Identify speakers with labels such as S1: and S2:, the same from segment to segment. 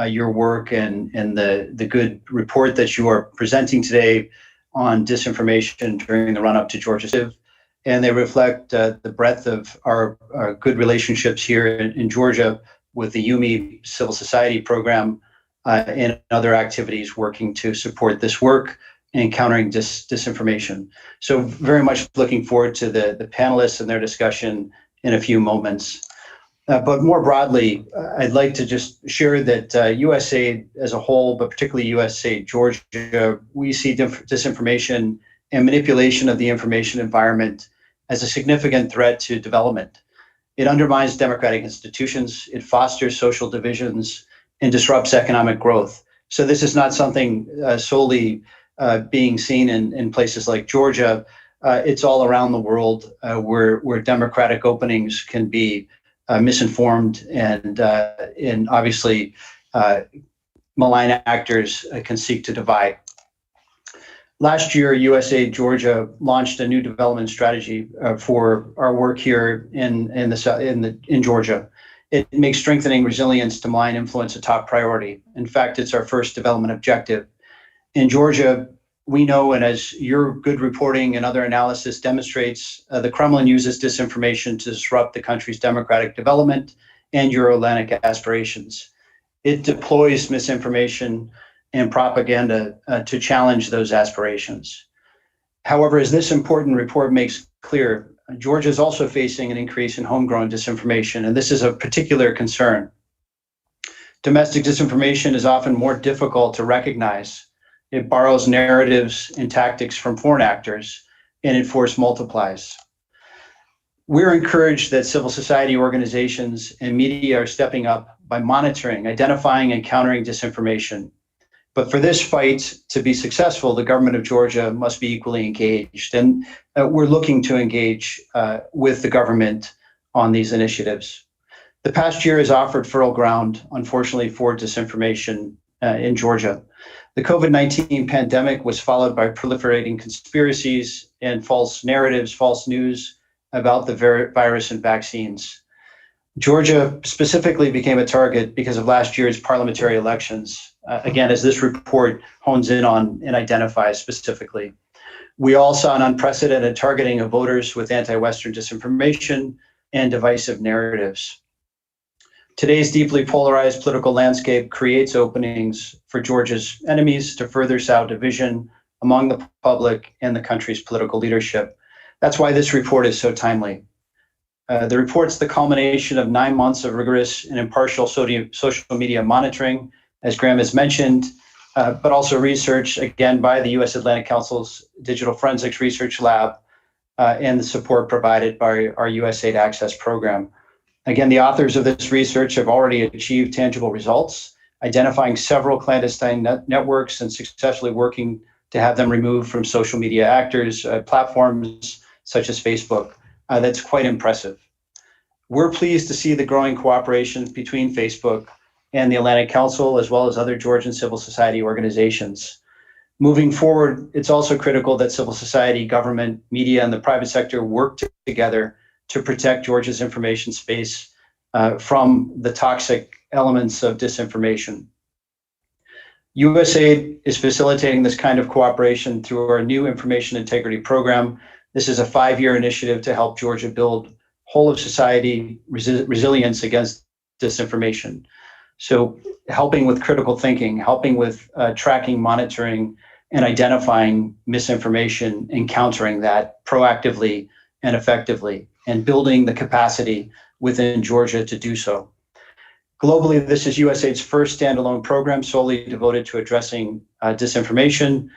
S1: your work and the good report that you are presenting today on disinformation during the run-up to Georgia. And they reflect the breadth of our good relationships here in Georgia with the UMI Civil Society Program and other activities working to support this work and countering disinformation. So very much looking forward to the panelists and their discussion in a few moments. But more broadly, I'd like to just share that USAID as a whole, but particularly USAID Georgia, we see disinformation and manipulation of the information environment as a significant threat to development. It undermines democratic institutions, it fosters social divisions, and disrupts economic growth. So this is not something solely being seen in places like Georgia. It's all around the world where democratic openings can be misinformed and obviously malign actors can seek to divide. Last year, USAID Georgia launched a new development strategy for our work here in Georgia. It makes strengthening resilience to malign influence a top priority. In fact, it's our first development objective. In Georgia, we know, and as your good reporting and other analysis demonstrates, the Kremlin uses disinformation to disrupt the country's democratic development and Euro-Atlantic aspirations. It deploys misinformation and propaganda to challenge those aspirations. However, as this important report makes clear, Georgia is also facing an increase in homegrown disinformation, and this is a particular concern. Domestic disinformation is often more difficult to recognize. It borrows narratives and tactics from foreign actors, and it force multiplies. We're encouraged that civil society organizations and media are stepping up by monitoring, identifying, and countering disinformation. But for this fight to be successful, the government of Georgia must be equally engaged. And we're looking to engage with the government on these initiatives. The past year has offered fertile ground, unfortunately, for disinformation in Georgia. The COVID-19 pandemic was followed by proliferating conspiracies and false narratives, false news about the virus and vaccines. Georgia specifically became a target because of last year's parliamentary elections. Again, as this report hones in on and identifies specifically. We all saw an unprecedented targeting of voters with anti-Western disinformation and divisive narratives. Today's deeply polarized political landscape creates openings for Georgia's enemies to further sow division among the public and the country's political leadership. That's why this report is so timely. The report's the culmination of 9 months of rigorous and impartial social media monitoring, as Graham has mentioned, but also research, again, by the U.S. Atlantic Council's Digital Forensics Research Lab and the support provided by our USAID Access program. Again, the authors of this research have already achieved tangible results, identifying several clandestine networks and successfully working to have them removed from social media actors, platforms such as Facebook. That's quite impressive. We're pleased to see the growing cooperation between Facebook and the Atlantic Council, as well as other Georgian civil society organizations. Moving forward, it's also critical that civil society, government, media, and the private sector work together to protect Georgia's information space from the toxic elements of disinformation. USAID is facilitating this kind of cooperation through our new Information Integrity Program. This is a 5-year initiative to help Georgia build whole of society resilience against disinformation. So helping with critical thinking, helping with tracking, monitoring, and identifying misinformation and countering that proactively and effectively, and building the capacity within Georgia to do so. Globally, this is USAID's first standalone program solely devoted to addressing disinformation.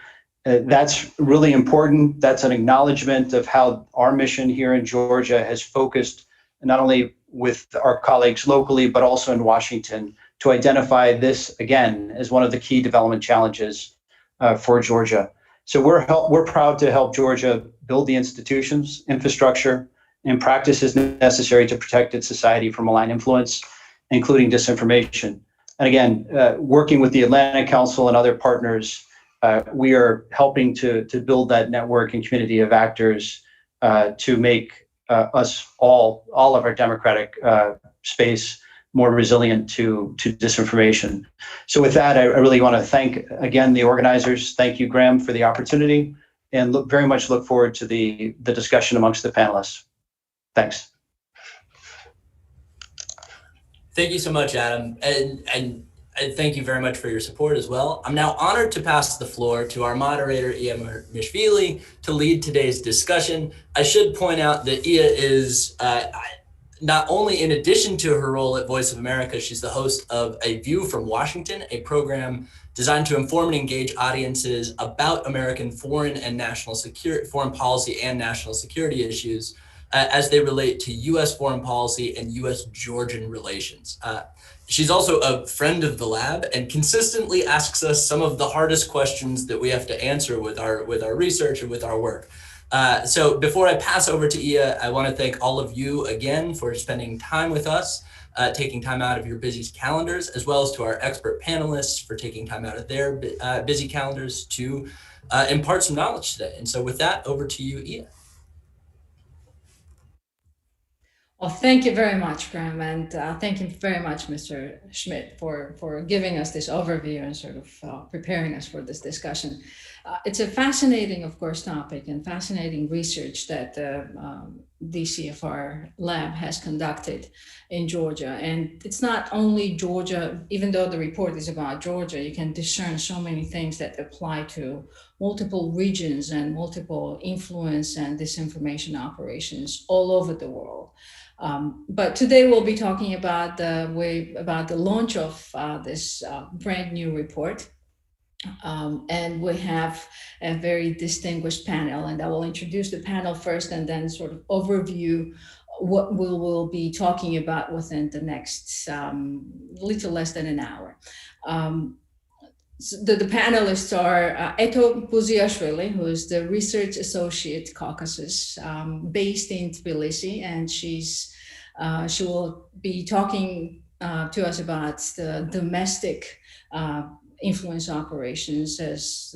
S1: That's really important. That's an acknowledgement of how our mission here in Georgia has focused not only with our colleagues locally, but also in Washington to identify this, again, as one of the key development challenges for Georgia. So we're proud to help Georgia build the institutions, infrastructure, and practices necessary to protect its society from malign influence, including disinformation. And again, working with the Atlantic Council and other partners, we are helping to build that network and community of actors to make us all of our democratic space more resilient to disinformation. So with that, I really want to thank again the organizers. Thank you, Graham, for the opportunity, and very much look forward to the discussion amongst the panelists. Thanks.
S2: Thank you so much, Adam, and thank you very much for your support as well. I'm now honored to pass the floor to our moderator, Iya Mishvili, to lead today's discussion. I should point out that Iya is not only, in addition to her role at Voice of America, she's the host of A View from Washington, a program designed to inform and engage audiences about American foreign policy and national security issues as they relate to U.S. foreign policy and U.S. Georgian relations. She's also a friend of the lab and consistently asks us some of the hardest questions that we have to answer with our research and with our work. So before I pass over to Iya, I want to thank all of you again for spending time with us, taking time out of your busy calendars, as well as to our expert panelists for taking time out of their busy calendars to impart some knowledge today. And so with that, over to you, Iya.
S3: Well, thank you very much, Graham, and thank you very much, Mr. Schmidt, for giving us this overview and sort of preparing us for this discussion. It's a fascinating, of course, topic and fascinating research that the DFRLab has conducted in Georgia. And it's not only Georgia, even though the report is about Georgia, you can discern so many things that apply to multiple regions and multiple influence and disinformation operations all over the world. But today we'll be talking about the launch of this brand new report. And we have a very distinguished panel, and I will introduce the panel first and then sort of overview what we will be talking about within the next little less than an hour. So the panelists are Eto Buziashvili, who is the Research Associate Caucasus based in Tbilisi, and she will be talking to us about the domestic influence operations, as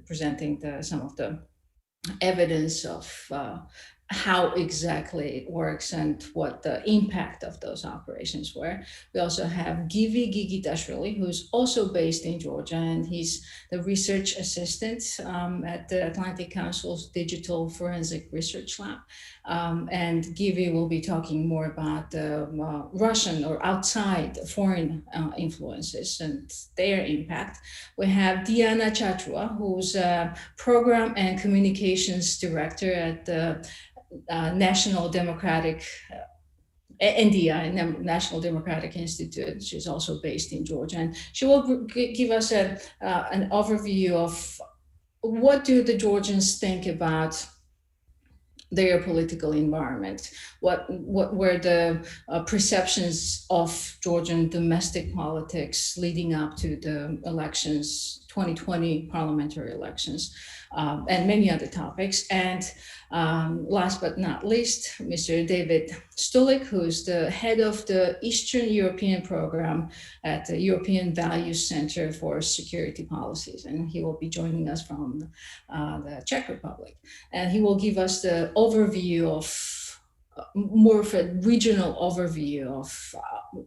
S3: presenting some of the evidence of how exactly it works and what the impact of those operations were. We also have Givi Gigitashvili, who's also based in Georgia, and he's the research assistant at the Atlantic Council's Digital Forensic Research Lab. And Givi will be talking more about Russian or outside foreign influences and their impact. We have Diana Chachua, who's a program and communications director at the National Democratic NDI, National Democratic Institute. She's also based in Georgia, and she will give us an overview of what do the Georgians think about their political environment, what were the perceptions of Georgian domestic politics leading up to the elections, 2020 parliamentary elections, and many other topics. And last but not least, Mr. David Stulik, who's the head of the Eastern European program at the European Values Center for Security Policies. And he will be joining us from the Czech Republic. And he will give us the overview of more of a regional overview of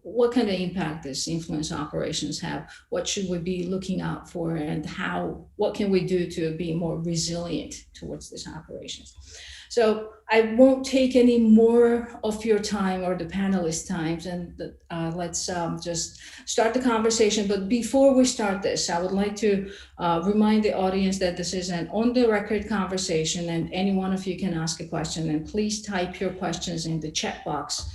S3: what kind of impact these influence operations have, what should we be looking out for, and what can we do to be more resilient towards these operations. So I won't take any more of your time or the panelists' times, and let's just start the conversation. But before we start this, I would like to remind the audience that this is an on-the-record conversation, and any one of you can ask a question. And please type your questions in the chat box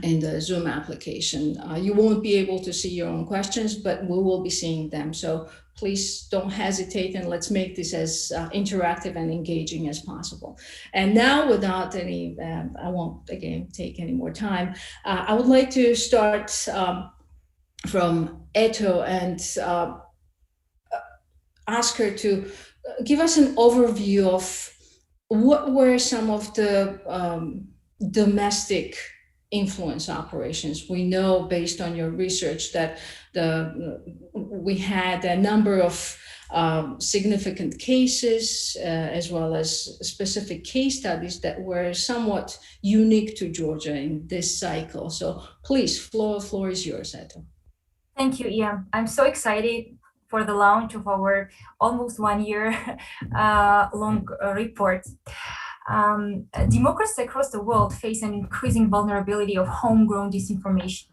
S3: in the Zoom application. You won't be able to see your own questions, but we will be seeing them. So please don't hesitate, and let's make this as interactive and engaging as possible. And now, without any, I won't again take any more time, I would like to start from Eto and ask her to give us an overview of what were some of the domestic influence operations. We know based on your research that we had a number of significant cases as well as specific case studies that were somewhat unique to Georgia in this cycle. So please, floor is yours, Eto.
S4: Thank you, Ian. I'm so excited for the launch of our almost 1 year long report. Democracies across the world face an increasing vulnerability of homegrown disinformation.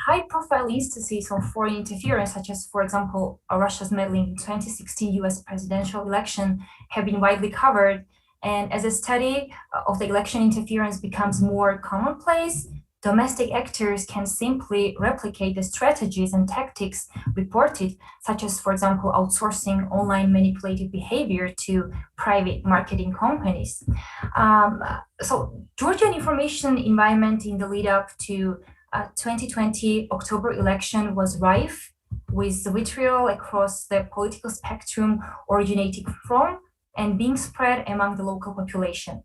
S4: High-profile instances of foreign interference, such as, for example, Russia's meddling in 2016 US presidential election, have been widely covered. And as a study of the election interference becomes more commonplace, domestic actors can simply replicate the strategies and tactics reported, such as, for example, outsourcing online manipulative behavior to private marketing companies. So Georgian information environment in the lead up to 2020 October election was rife with vitriol across the political spectrum originating from and being spread among the local population.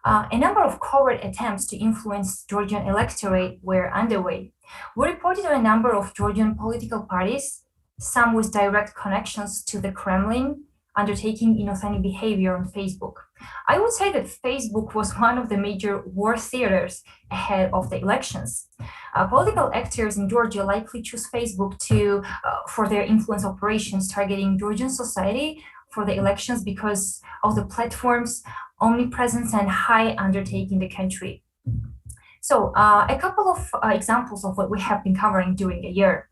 S4: A number of covert attempts to influence Georgian electorate were underway. We reported on a number of Georgian political parties, some with direct connections to the Kremlin, undertaking inauthentic behavior on Facebook. I would say that Facebook was one of the major war theaters ahead of the elections. Political actors in Georgia likely choose Facebook for their influence operations targeting Georgian society for the elections because of the platform's omnipresence and high undertake in the country. So a couple of examples of what we have been covering during a year.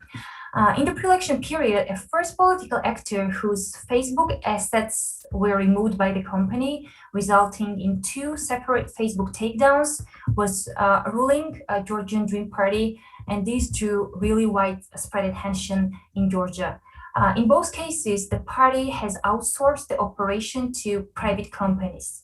S4: In the pre-election period, a first political actor whose Facebook assets were removed by the company, resulting in 2 separate Facebook takedowns, was ruling Georgian Dream Party, and these drew really widespread attention in Georgia. In both cases, the party has outsourced the operation to private companies.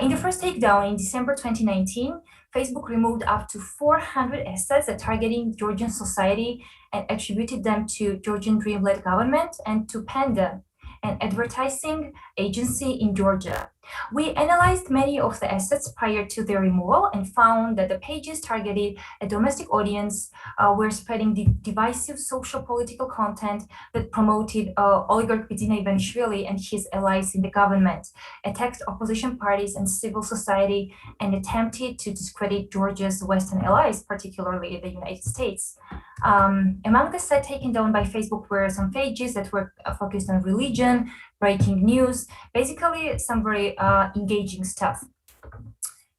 S4: In the first takedown in December 2019, Facebook removed up to 400 assets that targeting Georgian society and attributed them to Georgian Dream-led government and to Panda, an advertising agency in Georgia. We analyzed many of the assets prior to their removal and found that the pages targeted a domestic audience, were spreading divisive social political content that promoted oligarch Bidzina Ivanishvili and his allies in the government, attacked opposition parties and civil society, and attempted to discredit Georgia's Western allies, particularly the United States. Among the sites taken down by Facebook were some pages that were focused on religion, breaking news, basically some very engaging stuff.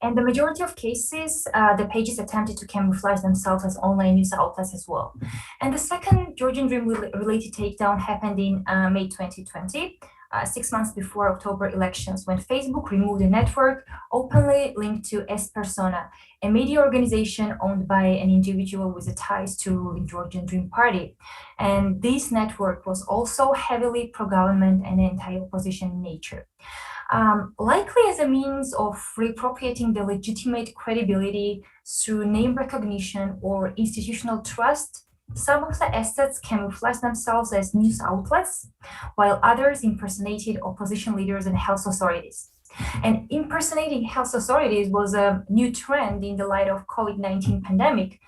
S4: And the majority of cases, the pages attempted to camouflage themselves as online news outlets as well. And the second Georgian Dream-related takedown happened in May 2020, 6 months before October elections, when Facebook removed a network openly linked to S Persona, a media organization owned by an individual with ties to ruling Georgian Dream Party. And this network was also heavily pro-government and anti-opposition in nature. Likely as a means of reappropriating the legitimate credibility through name recognition or institutional trust, some of the assets camouflage themselves as news outlets, while others impersonated opposition leaders and health authorities. And impersonating health authorities was a new trend in the light of COVID-19 pandemic,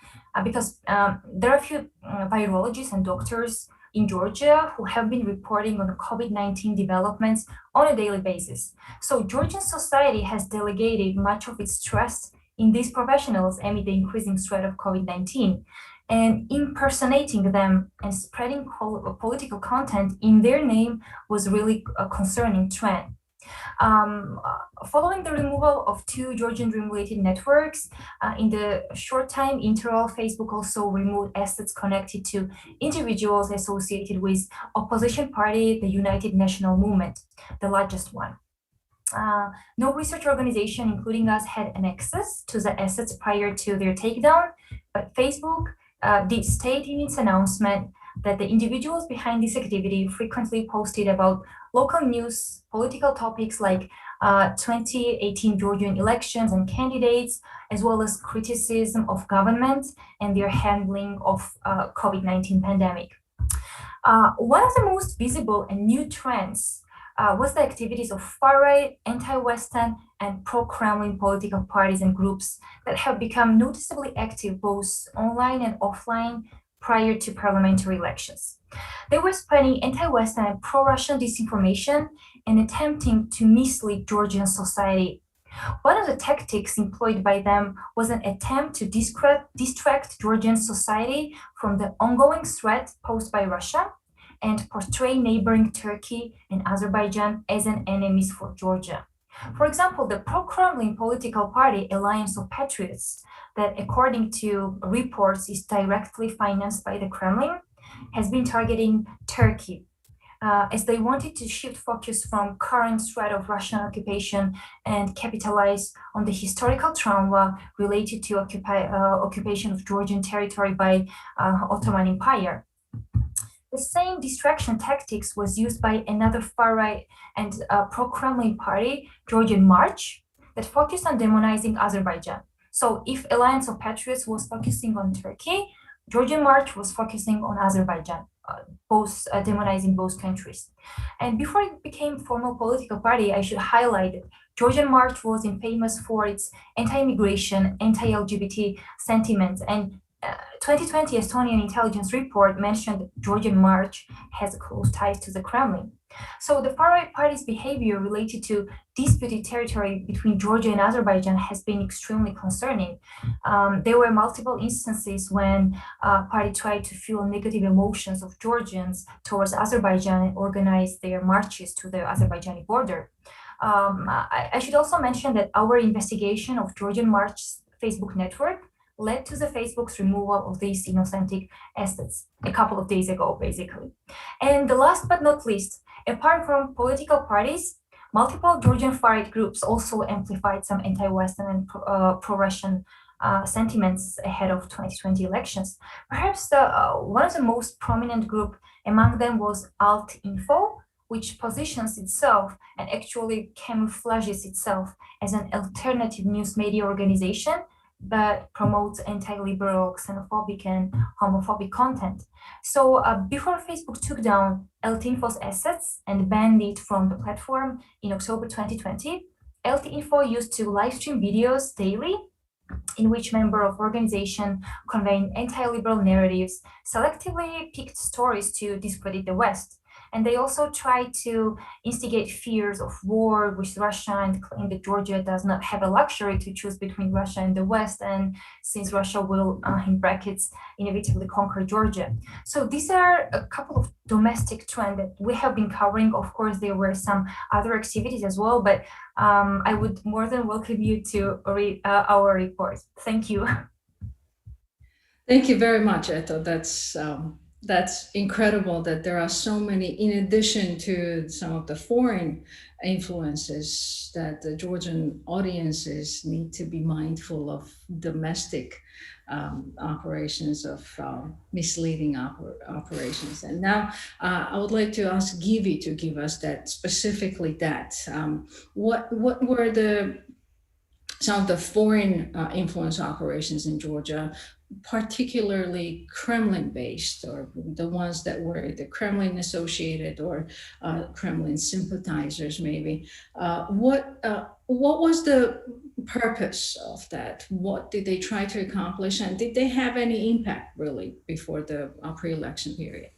S4: because there are a few virologists and doctors in Georgia who have been reporting on COVID-19 developments on a daily basis. So Georgian society has delegated much of its trust in these professionals amid the increasing threat of COVID-19. And impersonating them and spreading political content in their name was really a concerning trend. Following the removal of 2 Georgian Dream-related networks, in the short time interval, Facebook also removed assets connected to individuals associated with opposition party, the United National Movement, the largest one. No research organization, including us, had an access to the assets prior to their takedown, but Facebook did state in its announcement that the individuals behind this activity frequently posted about local news, political topics like 2018 Georgian elections and candidates, as well as criticism of government and their handling of COVID-19 pandemic. One of the most visible and new trends was the activities of far-right, anti-Western, and pro-Kremlin political parties and groups that have become noticeably active both online and offline prior to parliamentary elections. They were spreading anti-Western and pro-Russian disinformation and attempting to mislead Georgian society. One of the tactics employed by them was an attempt to distract Georgian society from the ongoing threat posed by Russia and portray neighboring Turkey and Azerbaijan as an enemies for Georgia. For example, the pro-Kremlin political party Alliance of Patriots, that according to reports is directly financed by the Kremlin, has been targeting Turkey as they wanted to shift focus from current threat of Russian occupation and capitalize on the historical trauma related to occupation of Georgian territory by Ottoman Empire. The same distraction tactics was used by another far-right and pro-Kremlin party, Georgian March, that focused on demonizing Azerbaijan. So if Alliance of Patriots was focusing on Turkey, Georgian March was focusing on Azerbaijan, both demonizing both countries. And before it became formal political party, I should highlight that Georgian March was famous for its anti-immigration, anti-LGBT sentiments, and 2020 Estonian intelligence report mentioned that Georgian March has close ties to the Kremlin. So the far-right party's behavior related to disputed territory between Georgia and Azerbaijan has been extremely concerning. There were multiple instances when party tried to fuel negative emotions of Georgians towards Azerbaijan and organize their marches to the Azerbaijani border. I should also mention that our investigation of Georgian March's Facebook network led to the Facebook's removal of these inauthentic assets a couple of days ago, basically. And the last but not least, apart from political parties, multiple Georgian far-right groups also amplified some anti-Western and pro-Russian sentiments ahead of 2020 elections. Perhaps one of the most prominent group among them was Alt-Info, which positions itself and actually camouflages itself as an alternative news media organization, but promotes anti-liberal, xenophobic, and homophobic content. So before Facebook took down Alt-Info's assets and banned it from the platform in October 2020, Alt-Info used to live stream videos daily in which members of organization conveying anti-liberal narratives selectively picked stories to discredit the West. And they also tried to instigate fears of war with Russia and claim that Georgia does not have a luxury to choose between Russia and the West, and since Russia will, in brackets, inevitably conquer Georgia. So these are a couple of domestic trends that we have been covering. Of course, there were some other activities as well, but I would more than welcome you to read our report. Thank you.
S3: Thank you very much, Eto. That's incredible that there are so many, in addition to some of the foreign influences, that the Georgian audiences need to be mindful of domestic operations of misleading operations. And now I would like to ask Givi to give us that, specifically that. What were some of the foreign influence operations in Georgia, particularly Kremlin-based, or the ones that were the Kremlin associated or Kremlin sympathizers, maybe? What was the purpose of that? What did they try to accomplish, and did they have any impact really before the pre-election period?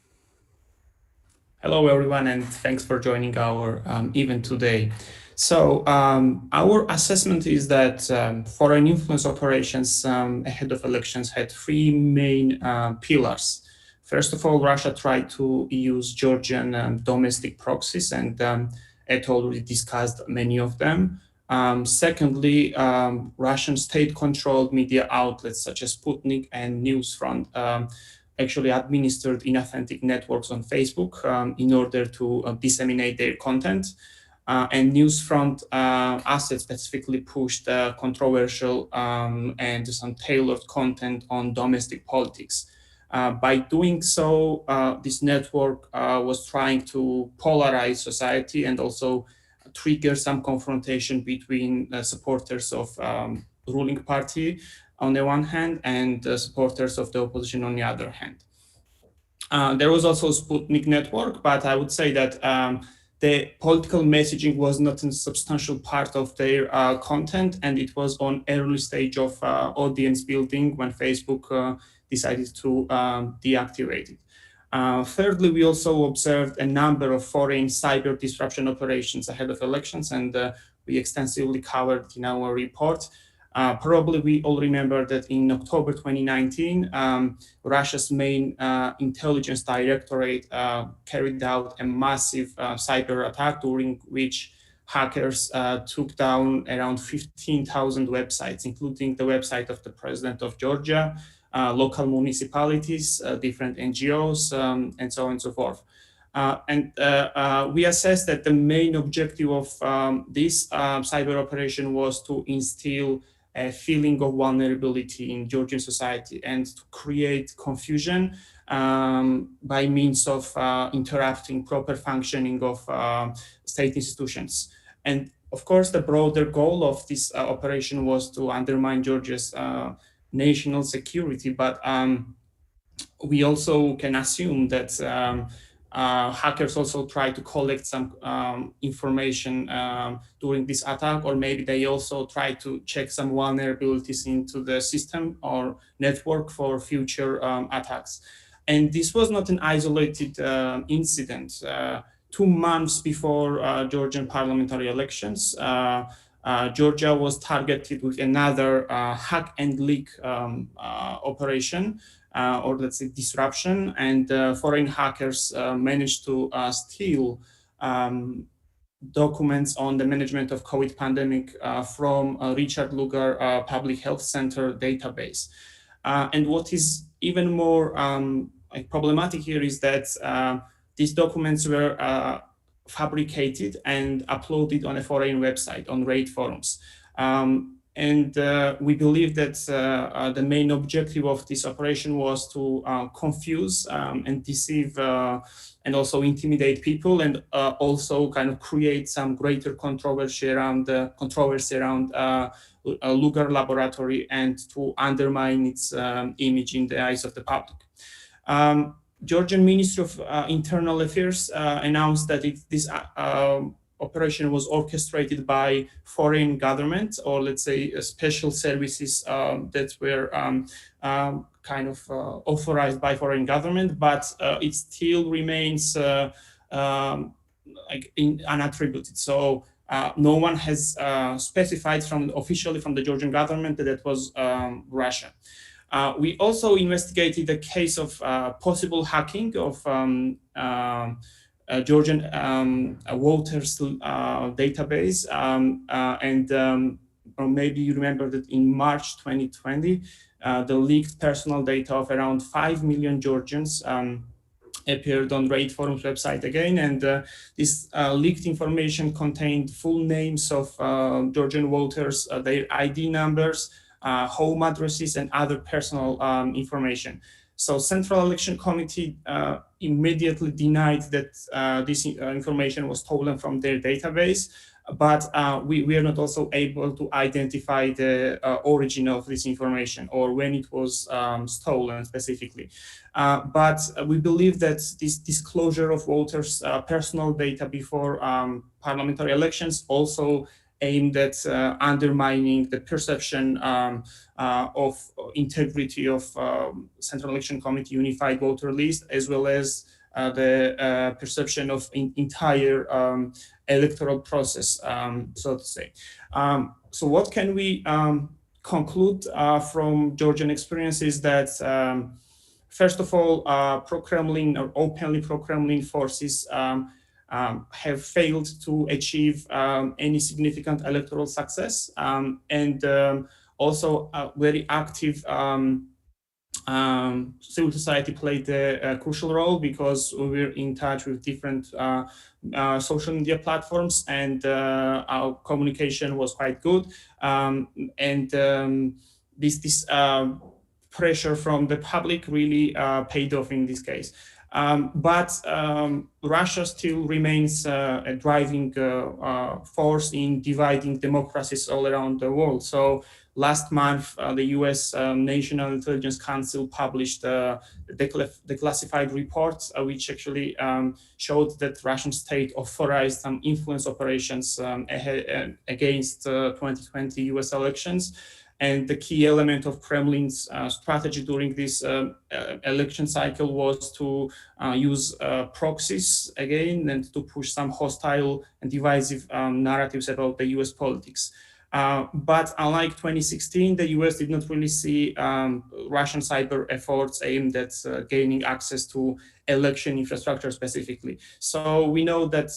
S5: Hello, everyone, and thanks for joining our event today. So our assessment is that foreign influence operations ahead of elections had three main pillars. First of all, Russia tried to use Georgian domestic proxies, and Ed already discussed many of them. Secondly, Russian state-controlled media outlets such as Sputnik and Newsfront actually administered inauthentic networks on Facebook in order to disseminate their content. And Newsfront assets specifically pushed controversial and some tailored content on domestic politics. By doing so, this network was trying to polarize society and also trigger some confrontation between supporters of ruling party on the one hand and supporters of the opposition on the other hand. There was also Sputnik network, but I would say that the political messaging was not a substantial part of their content, and it was on early stage of audience building when Facebook decided to deactivate it. Thirdly, we also observed a number of foreign cyber disruption operations ahead of elections, and we extensively covered in our report. Probably we all remember that in October 2019, Russia's main intelligence directorate carried out a massive cyber attack during which hackers took down around 15,000 websites, including the website of the president of Georgia, local municipalities, different NGOs, and so on and so forth. We assessed that the main objective of this cyber operation was to instill a feeling of vulnerability in Georgian society and to create confusion by means of interrupting proper functioning of state institutions. And of course, the broader goal of this operation was to undermine Georgia's national security, but we also can assume that hackers also try to collect some information during this attack, or maybe they also try to check some vulnerabilities into the system or network for future attacks. And this was not an isolated incident. 2 months before Georgian parliamentary elections, Georgia was targeted with another hack and leak operation, or let's say disruption, and foreign hackers managed to steal documents on the management of COVID pandemic from Richard Lugar Public Health Center database. And what is even more problematic here is that these documents were fabricated and uploaded on a foreign website, on raid forums. We believe that the main objective of this operation was to confuse and deceive and also intimidate people, and also kind of create some greater controversy around Lugar laboratory and to undermine its image in the eyes of the public. Georgian Ministry of Internal Affairs announced that this operation was orchestrated by foreign government, or let's say special services that were kind of authorized by foreign government, but it still remains unattributed. So no one has specified officially from the Georgian government that it was Russia. We also investigated the case of possible hacking of Georgian voters database, or maybe you remember that in March 2020, the leaked personal data of around 5 million Georgians appeared on Raid Forum's website again, and this leaked information contained full names of Georgian voters, their ID numbers, home addresses, and other personal information. So Central Election Committee immediately denied that this information was stolen from their database, but we are not also able to identify the origin of this information or when it was stolen specifically. But we believe that this disclosure of voters' personal data before parliamentary elections also aimed at undermining the perception of integrity of Central Election Committee Unified Voter List, as well as the perception of entire electoral process, so to say. So what can we conclude from Georgian experience is that, first of all, pro-Kremlin or openly pro-Kremlin forces have failed to achieve any significant electoral success, and also a very active civil society played a crucial role, because we were in touch with different social media platforms, and our communication was quite good, and this pressure from the public really paid off in this case. But Russia still remains a driving force in dividing democracies all around the world. So last month, the US National Intelligence Council published the declassified report, which actually showed that Russian state authorized some influence operations against 2020 US elections. And the key element of Kremlin's strategy during this election cycle was to use proxies again and to push some hostile and divisive narratives about the US politics. But unlike 2016, the US did not really see Russian cyber efforts aimed at gaining access to election infrastructure specifically. So we know that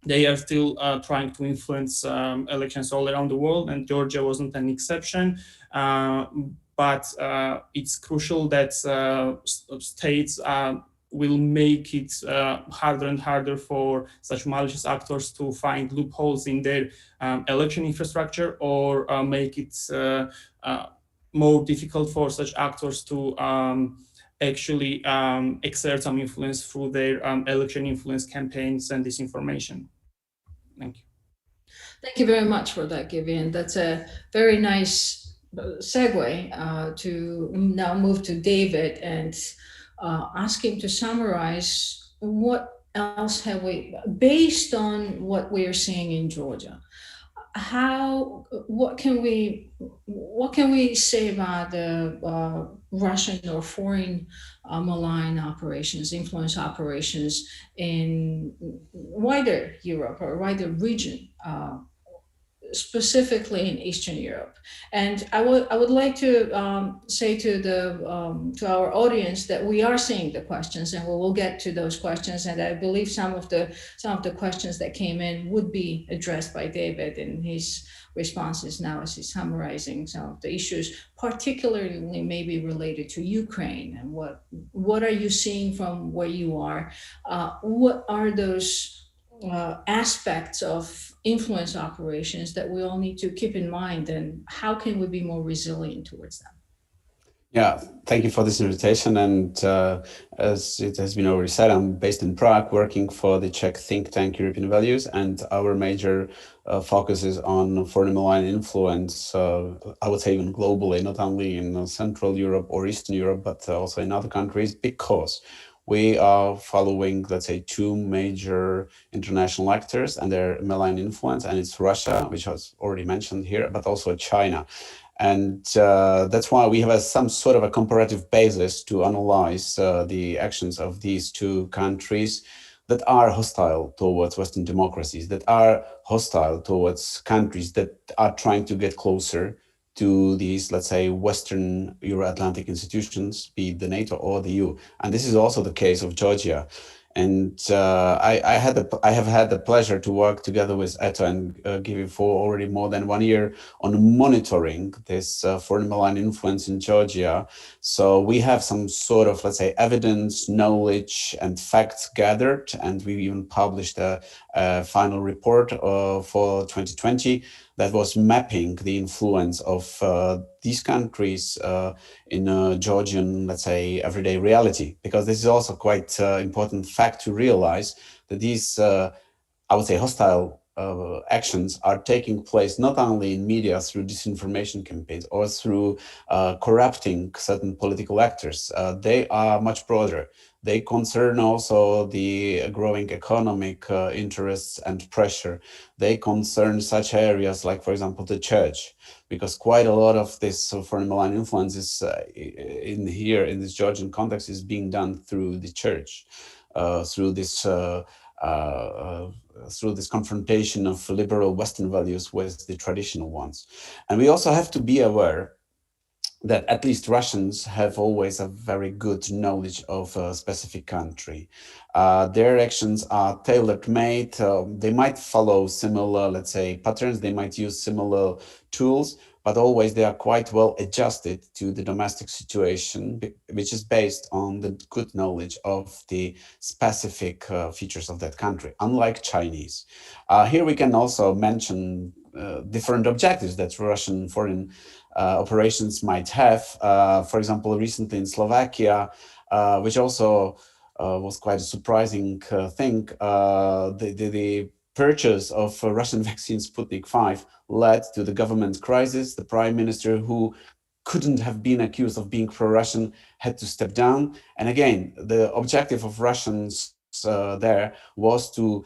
S5: they are still trying to influence elections all around the world, and Georgia wasn't an exception. But it's crucial that states will make it harder and harder for such malicious actors to find loopholes in their election infrastructure, or make it more difficult for such actors to actually exert some influence through their election influence campaigns and disinformation. Thank you.
S3: Thank you very much for that, Gideon. That's a very nice segue to now move to David and ask him to summarize what else have we, based on what we are seeing in Georgia, what can we say about the Russian or foreign malign operations, influence operations in wider Europe or wider region, specifically in Eastern Europe? And I would like to say to our audience that we are seeing the questions, and we will get to those questions. And I believe some of the questions that came in would be addressed by David in his responses now as he's summarizing some of the issues, particularly maybe related to Ukraine. And what are you seeing from where you are? What are those aspects of influence operations that we all need to keep in mind, and how can we be more resilient towards them?
S6: Yeah, thank you for this invitation. And as it has been already said, I'm based in Prague, working for the Czech think tank European Values, and our major focus is on foreign malign influence, I would say even globally, not only in Central Europe or Eastern Europe, but also in other countries, because we are following, let's say, two major international actors and their malign influence, and it's Russia, which was already mentioned here, but also China. And that's why we have some sort of a comparative basis to analyze the actions of these two countries that are hostile towards Western democracies, that are hostile towards countries that are trying to get closer to these, let's say, Western Euro-Atlantic institutions, be it the NATO or the EU. And this is also the case of Georgia. And I have had the pleasure to work together with ETA and Givi for already more than 1 year on monitoring this foreign malign influence in Georgia. So we have some sort of, let's say, evidence, knowledge, and facts gathered, and we even published a final report for 2020 that was mapping the influence of these countries in Georgian, let's say, everyday reality, because this is also quite important fact to realize that these, I would say, hostile actions are taking place not only in media through disinformation campaigns or through corrupting certain political actors. They are much broader. They concern also the growing economic interests and pressure. They concern such areas like, for example, the church, because quite a lot of this foreign malign influence is in this Georgian context is being done through the church, through this confrontation of liberal Western values with the traditional ones. And we also have to be aware that at least Russians have always a very good knowledge of a specific country. Their actions are tailor-made. They might follow similar, let's say, patterns. They might use similar tools, but always they are quite well adjusted to the domestic situation, which is based on the good knowledge of the specific features of that country, unlike Chinese. Here we can also mention different objectives that Russian foreign operations might have. For example, recently in Slovakia, which also was quite a surprising thing, the purchase of Russian vaccine Sputnik 5 led to the government crisis. The prime minister, who couldn't have been accused of being pro-Russian, had to step down. And again, the objective of Russians there was to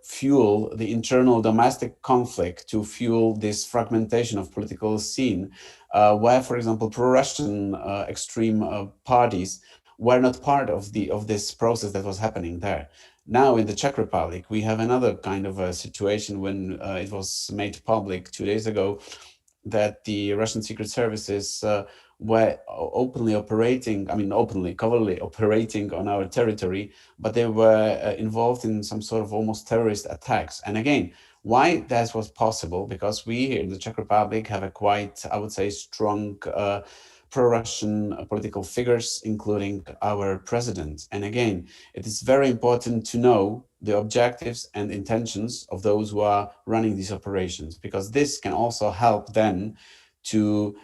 S6: fuel the internal domestic conflict, to fuel this fragmentation of political scene, where, for example, pro-Russian extreme parties were not part of this process that was happening there. Now in the Czech Republic, we have another kind of a situation when it was made public 2 days ago that the Russian secret services were openly operating, I mean, openly, covertly operating on our territory, but they were involved in some sort of almost terrorist attacks. And again, why that was possible? Because we here in the Czech Republic have a quite, I would say, strong pro-Russian political figures, including our president. And again, it is very important to know the objectives and intentions of those who are running these operations, because this can also help then to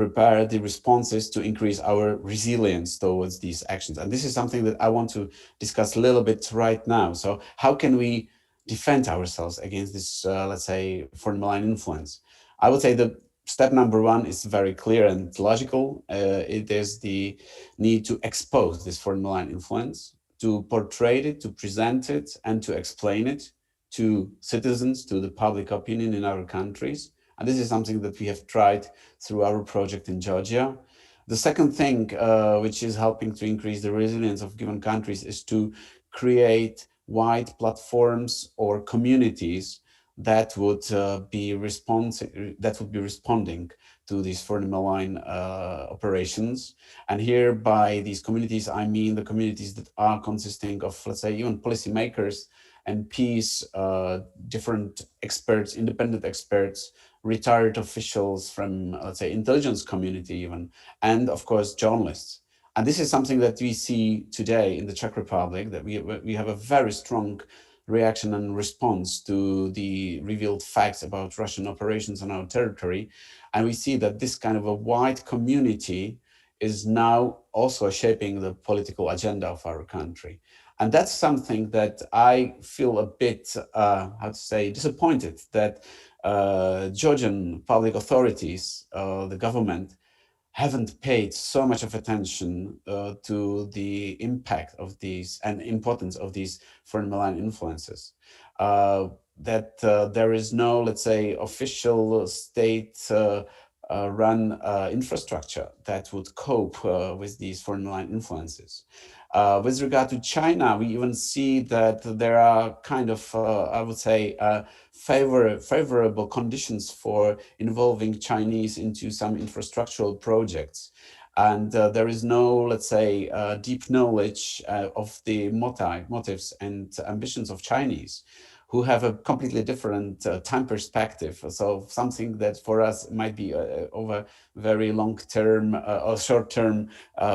S6: prepare the responses to increase our resilience towards these actions. And this is something that I want to discuss a little bit right now. So how can we defend ourselves against this, let's say, foreign malign influence? I would say the step number one is very clear and logical. It is the need to expose this foreign malign influence, to portray it, to present it, and to explain it to citizens, to the public opinion in our countries. And this is something that we have tried through our project in Georgia. The second thing which is helping to increase the resilience of given countries is to create wide platforms or communities that would be responding to these foreign malign operations. And here by these communities, I mean the communities that are consisting of, let's say, even policymakers, MPs, different experts, independent experts, retired officials from, let's say, intelligence community even, and of course, journalists. And this is something that we see today in the Czech Republic, that we have a very strong reaction and response to the revealed facts about Russian operations on our territory. And we see that this kind of a wide community is now also shaping the political agenda of our country. And that's something that I feel a bit, how to say, disappointed that Georgian public authorities, the government, haven't paid so much of attention to the impact of these and importance of these foreign malign influences. That there is no, let's say, official state run infrastructure that would cope with these foreign malign influences. With regard to China, we even see that there are kind of, I would say, favorable conditions for involving Chinese into some infrastructural projects. And there is no, let's say, deep knowledge of the motives and ambitions of Chinese, who have a completely different time perspective. So something that for us might be over very long-term or short-term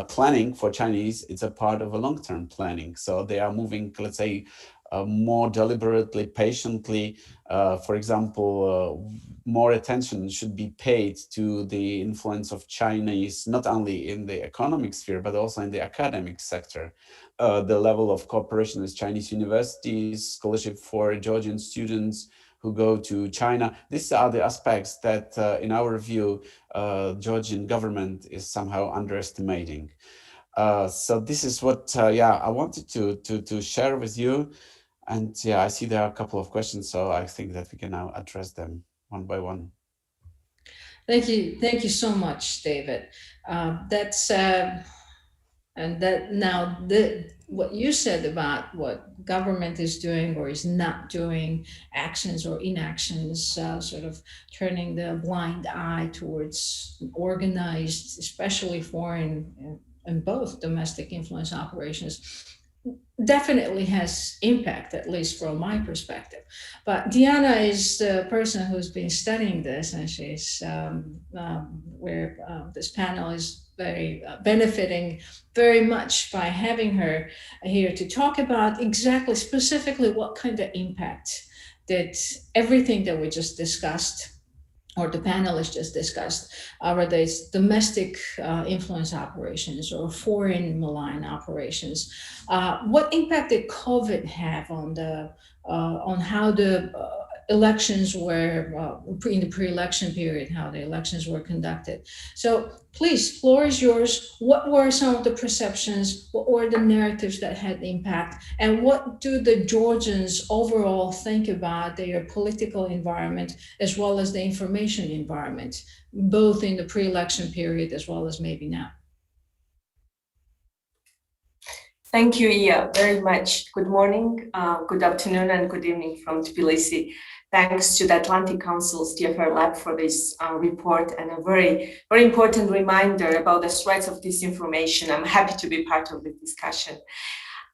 S6: planning, for Chinese, it's a part of a long-term planning. So they are moving, let's say, more deliberately, patiently. For example, more attention should be paid to the influence of Chinese, not only in the economic sphere, but also in the academic sector. The level of cooperation with Chinese universities, scholarship for Georgian students who go to China. These are the aspects that, in our view, Georgian government is somehow underestimating. So this is what, I wanted to share with you. And yeah, I see there are a couple of questions, so I think that we can now address them one by one.
S3: Thank you so much, David. What you said about what government is doing or is not doing, actions or inactions, sort of turning the blind eye towards organized, especially foreign and both domestic influence operations, definitely has impact, at least from my perspective. But Diana is the person who's been studying this, and she's where this panel is very benefiting very much by having her here to talk about exactly, specifically, what kind of impact that everything that we just discussed or the panelists just discussed, whether it's domestic influence operations or foreign malign operations. What impact did COVID have on how the elections were in the pre-election period, how the elections were conducted? So please, floor is yours. What were some of the perceptions? What were the narratives that had impact? And what do the Georgians overall think about their political environment as well as the information environment, both in the pre-election period as well as maybe now?
S7: Thank you, Iya, very much. Good morning, good afternoon, and good evening from Tbilisi. Thanks to the Atlantic Council's DFRLab for this report and a very, very important reminder about the threats of disinformation. I'm happy to be part of the discussion.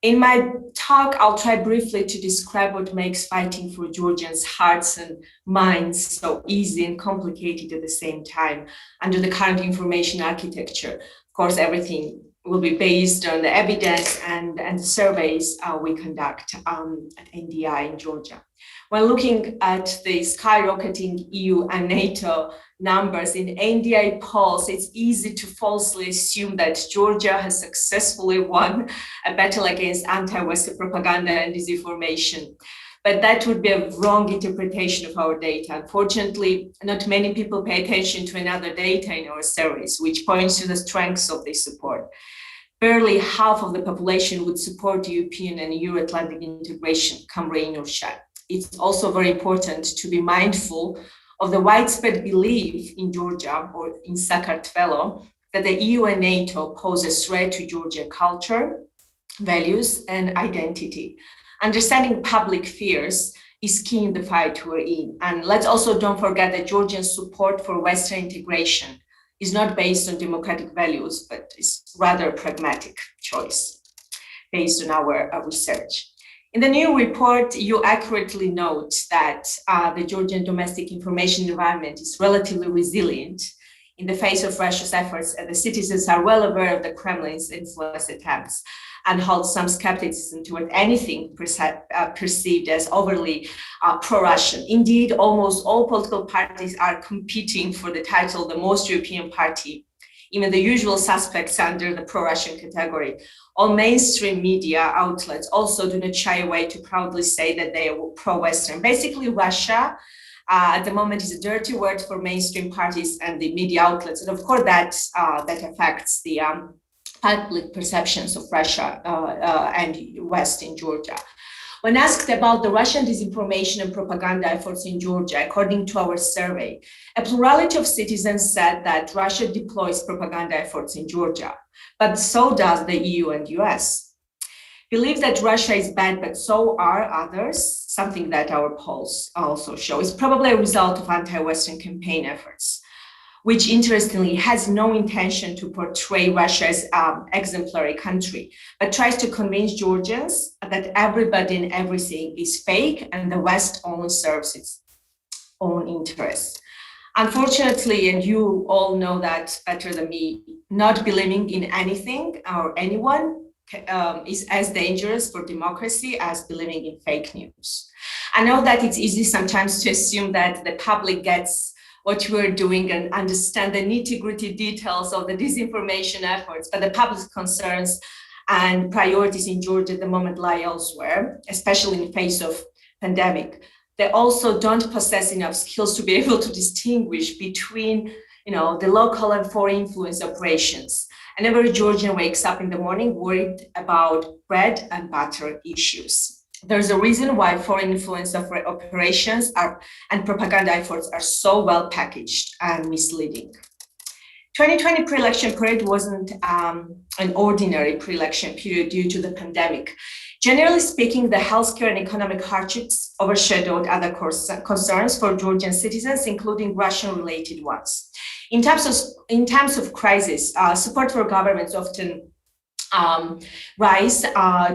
S7: In my talk, I'll try briefly to describe what makes fighting for Georgians' hearts and minds so easy and complicated at the same time under the current information architecture. Of course, everything will be based on the evidence and the surveys we conduct at NDI in Georgia. When looking at the skyrocketing EU and NATO numbers in NDI polls, it's easy to falsely assume that Georgia has successfully won a battle against anti-Western propaganda and disinformation. But that would be a wrong interpretation of our data. Unfortunately, not many people pay attention to another data in our surveys, which points to the strengths of this support. Barely half of the population would support European and Euro-Atlantic integration, come rain or shine. It's also very important to be mindful of the widespread belief in Georgia or in Sakartvelo that the EU and NATO pose a threat to Georgian culture, values, and identity. Understanding public fears is key in the fight we're in. And let's also don't forget that Georgian support for Western integration is not based on democratic values, but is rather a pragmatic choice based on our research. In the new report, you accurately note that the Georgian domestic information environment is relatively resilient in the face of Russia's efforts, and the citizens are well aware of the Kremlin's influence attempts and hold some skepticism toward anything perceived as overly pro-Russian. Indeed, almost all political parties are competing for the title, the most European party, even the usual suspects under the pro-Russian category. All mainstream media outlets also do not shy away to proudly say that they are pro-Western. Basically, Russia at the moment is a dirty word for mainstream parties and the media outlets. And of course, that affects the public perceptions of Russia and West in Georgia. When asked about the Russian disinformation and propaganda efforts in Georgia, according to our survey, a plurality of citizens said that Russia deploys propaganda efforts in Georgia, but so does the EU and US. Believe that Russia is bad, but so are others, something that our polls also show, is probably a result of anti-Western campaign efforts, which interestingly has no intention to portray Russia as an exemplary country, but tries to convince Georgians that everybody and everything is fake and the West only serves its own interests. Unfortunately, and you all know that better than me, not believing in anything or anyone is as dangerous for democracy as believing in fake news. I know that it's easy sometimes to assume that the public gets what we're doing and understand the nitty-gritty details of the disinformation efforts, but the public's concerns and priorities in Georgia at the moment lie elsewhere, especially in the face of pandemic. They also don't possess enough skills to be able to distinguish between, the local and foreign influence operations. And every Georgian wakes up in the morning worried about bread and butter issues. There's a reason why foreign influence operations and propaganda efforts are so well packaged and misleading. 2020 pre-election period wasn't an ordinary pre-election period due to the pandemic. Generally speaking, the healthcare and economic hardships overshadowed other concerns for Georgian citizens, including Russian-related ones. In times of crisis, support for governments often rise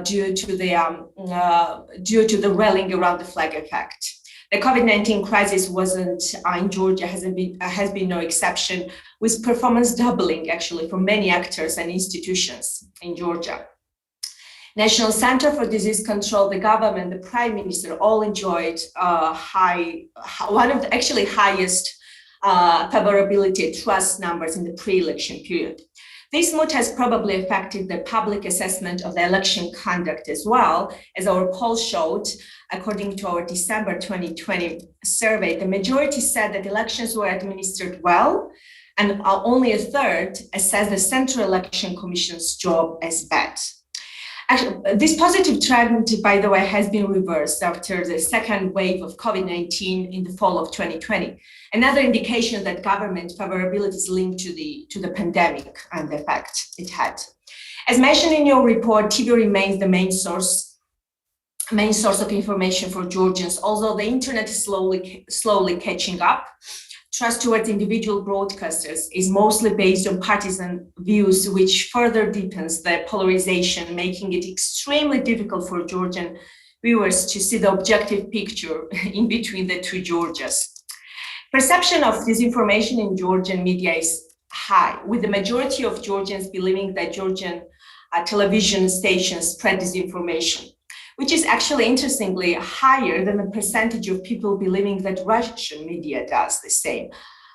S7: due to the rallying around the flag effect. The COVID-19 crisis wasn't in Georgia, has been no exception, with performance doubling actually for many actors and institutions in Georgia. National Center for Disease Control, the government, the Prime Minister all enjoyed one of the actually highest favorability trust numbers in the pre-election period. This mood has probably affected the public assessment of the election conduct as well, as our poll showed. According to our December 2020 survey, the majority said that elections were administered well, and only a third assessed the Central Election Commission's job as bad. Actually, this positive trend, by the way, has been reversed after the second wave of COVID-19 in the fall of 2020. Another indication that government favorability is linked to the pandemic and the effect it had. As mentioned in your report, TV remains the main source of information for Georgians, although the internet is slowly catching up. Trust towards individual broadcasters is mostly based on partisan views, which further deepens the polarization, making it extremely difficult for Georgian viewers to see the objective picture in between the two Georgias. Perception of disinformation in Georgian media is high, with the majority of Georgians believing that Georgian television stations spread disinformation, which is actually interestingly higher than the percentage of people believing that Russian media does the same.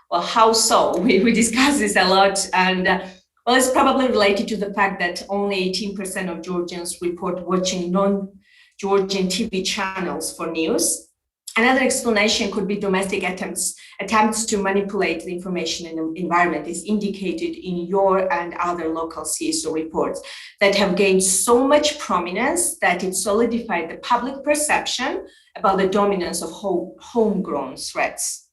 S7: Well, how so? We discuss this a lot, and well, it's probably related to the fact that only 18% of Georgians report watching non-Georgian TV channels for news. Another explanation could be domestic attempts to manipulate the information in the environment is indicated in your and other local CSO reports that have gained so much prominence that it solidified the public perception about the dominance of homegrown threats.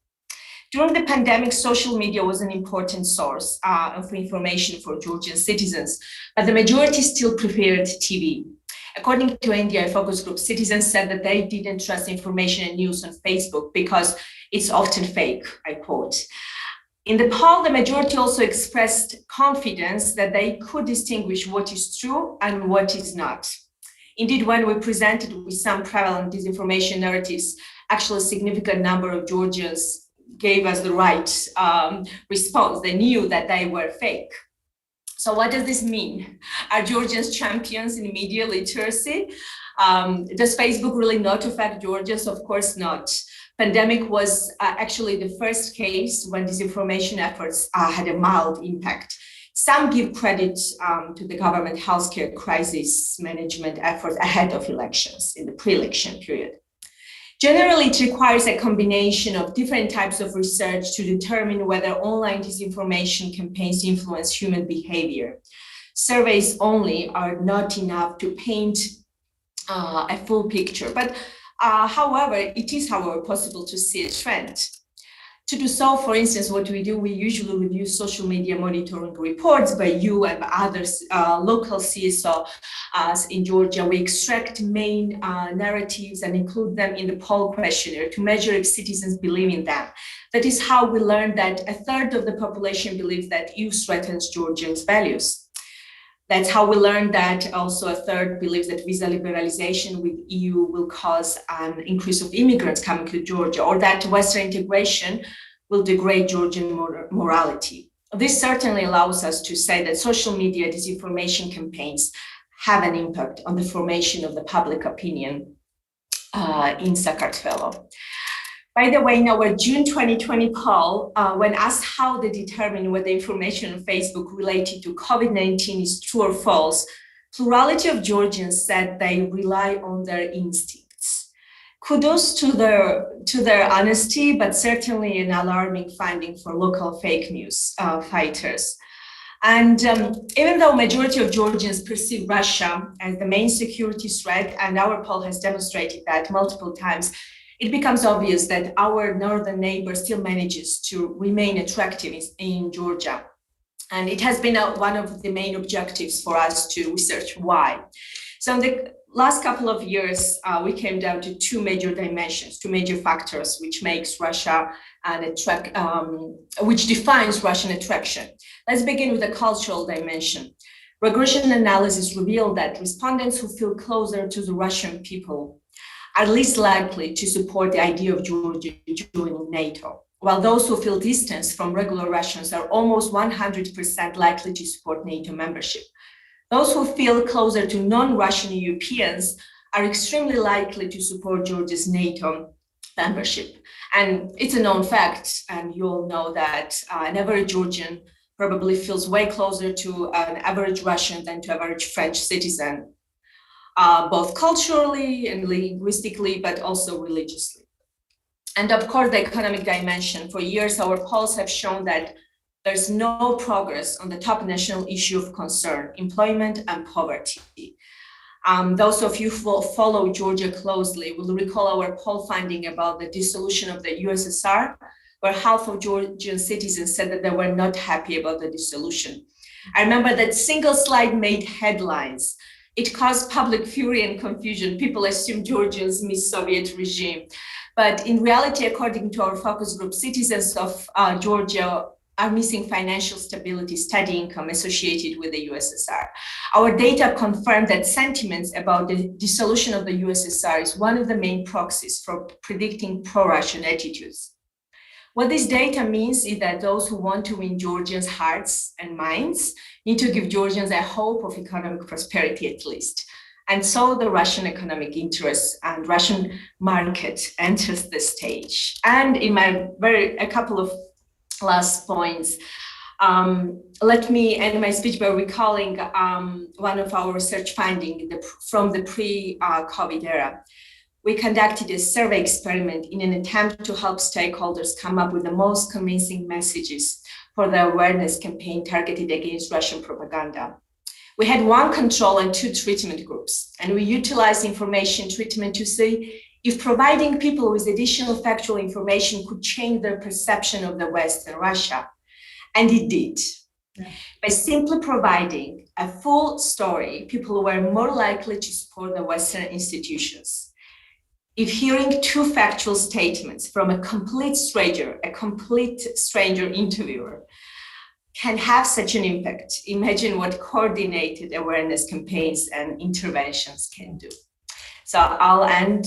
S7: During the pandemic, social media was an important source of information for Georgian citizens, but the majority still preferred TV. According to NDI focus group, citizens said that they didn't trust information and news on Facebook because it's often fake, I quote. In the poll, the majority also expressed confidence that they could distinguish what is true and what is not. Indeed, when we presented with some prevalent disinformation narratives, actually a significant number of Georgians gave us the right response. They knew that they were fake. So what does this mean? Are Georgians champions in media literacy? Does Facebook really not affect Georgians? Of course not. Pandemic was actually the first case when disinformation efforts had a mild impact. Some give credit to the government healthcare crisis management efforts ahead of elections in the pre-election period. Generally, it requires a combination of different types of research to determine whether online disinformation campaigns influence human behavior. Surveys only are not enough to paint a full picture, but however, it is, however, possible to see a trend. To do so, for instance, what we do, we usually review social media monitoring reports by you and others, local CSO in Georgia. We extract main narratives and include them in the poll questionnaire to measure if citizens believe in them. That is how we learned that a third of the population believes that EU threatens Georgians' values. That's how we learned that also a third believes that visa liberalization with EU will cause an increase of immigrants coming to Georgia, or that Western integration will degrade Georgian morality. This certainly allows us to say that social media disinformation campaigns have an impact on the formation of the public opinion in Sakartvelo. By the way, in our June 2020 poll, when asked how they determine whether information on Facebook related to COVID-19 is true or false, plurality of Georgians said they rely on their instincts. Kudos to their honesty, but certainly an alarming finding for local fake news fighters. And even though majority of Georgians perceive Russia as the main security threat, and our poll has demonstrated that multiple times, it becomes obvious that our northern neighbor still manages to remain attractive in Georgia. And it has been one of the main objectives for us to research why. So in the last couple of years, we came down to two major dimensions, two major factors, which makes Russia which defines Russian attraction. Let's begin with the cultural dimension. Regression analysis revealed that respondents who feel closer to the Russian people are least likely to support the idea of Georgia joining NATO, while those who feel distance from regular Russians are almost 100% likely to support NATO membership. Those who feel closer to non-Russian Europeans are extremely likely to support Georgia's NATO membership. And it's a known fact, and you all know that an average Georgian probably feels way closer to an average Russian than to average French citizen, both culturally and linguistically, but also religiously. And of course, the economic dimension. For years, our polls have shown that there's no progress on the top national issue of concern, employment and poverty. Those of you who follow Georgia closely will recall our poll finding about the dissolution of the USSR, where half of Georgian citizens said that they were not happy about the dissolution. I remember that single slide made headlines. It caused public fury and confusion. People assumed Georgians miss Soviet regime. But in reality, according to our focus group, citizens of Georgia are missing financial stability, steady income associated with the USSR. Our data confirm that sentiments about the dissolution of the USSR is one of the main proxies for predicting pro-Russian attitudes. What this data means is that those who want to win Georgians' hearts and minds need to give Georgians a hope of economic prosperity at least. And so the Russian economic interests and Russian market enters the stage. And in my a couple of last points, let me end my speech by recalling one of our research findings from the pre-COVID era. We conducted a survey experiment in an attempt to help stakeholders come up with the most convincing messages for the awareness campaign targeted against Russian propaganda. We had one control and two treatment groups, and we utilized information treatment to see if providing people with additional factual information could change their perception of the West and Russia. And it did. Yeah. By simply providing a full story, people were more likely to support the Western institutions. If hearing two factual statements from a complete stranger interviewer, can have such an impact, imagine what coordinated awareness campaigns and interventions can do. So I'll end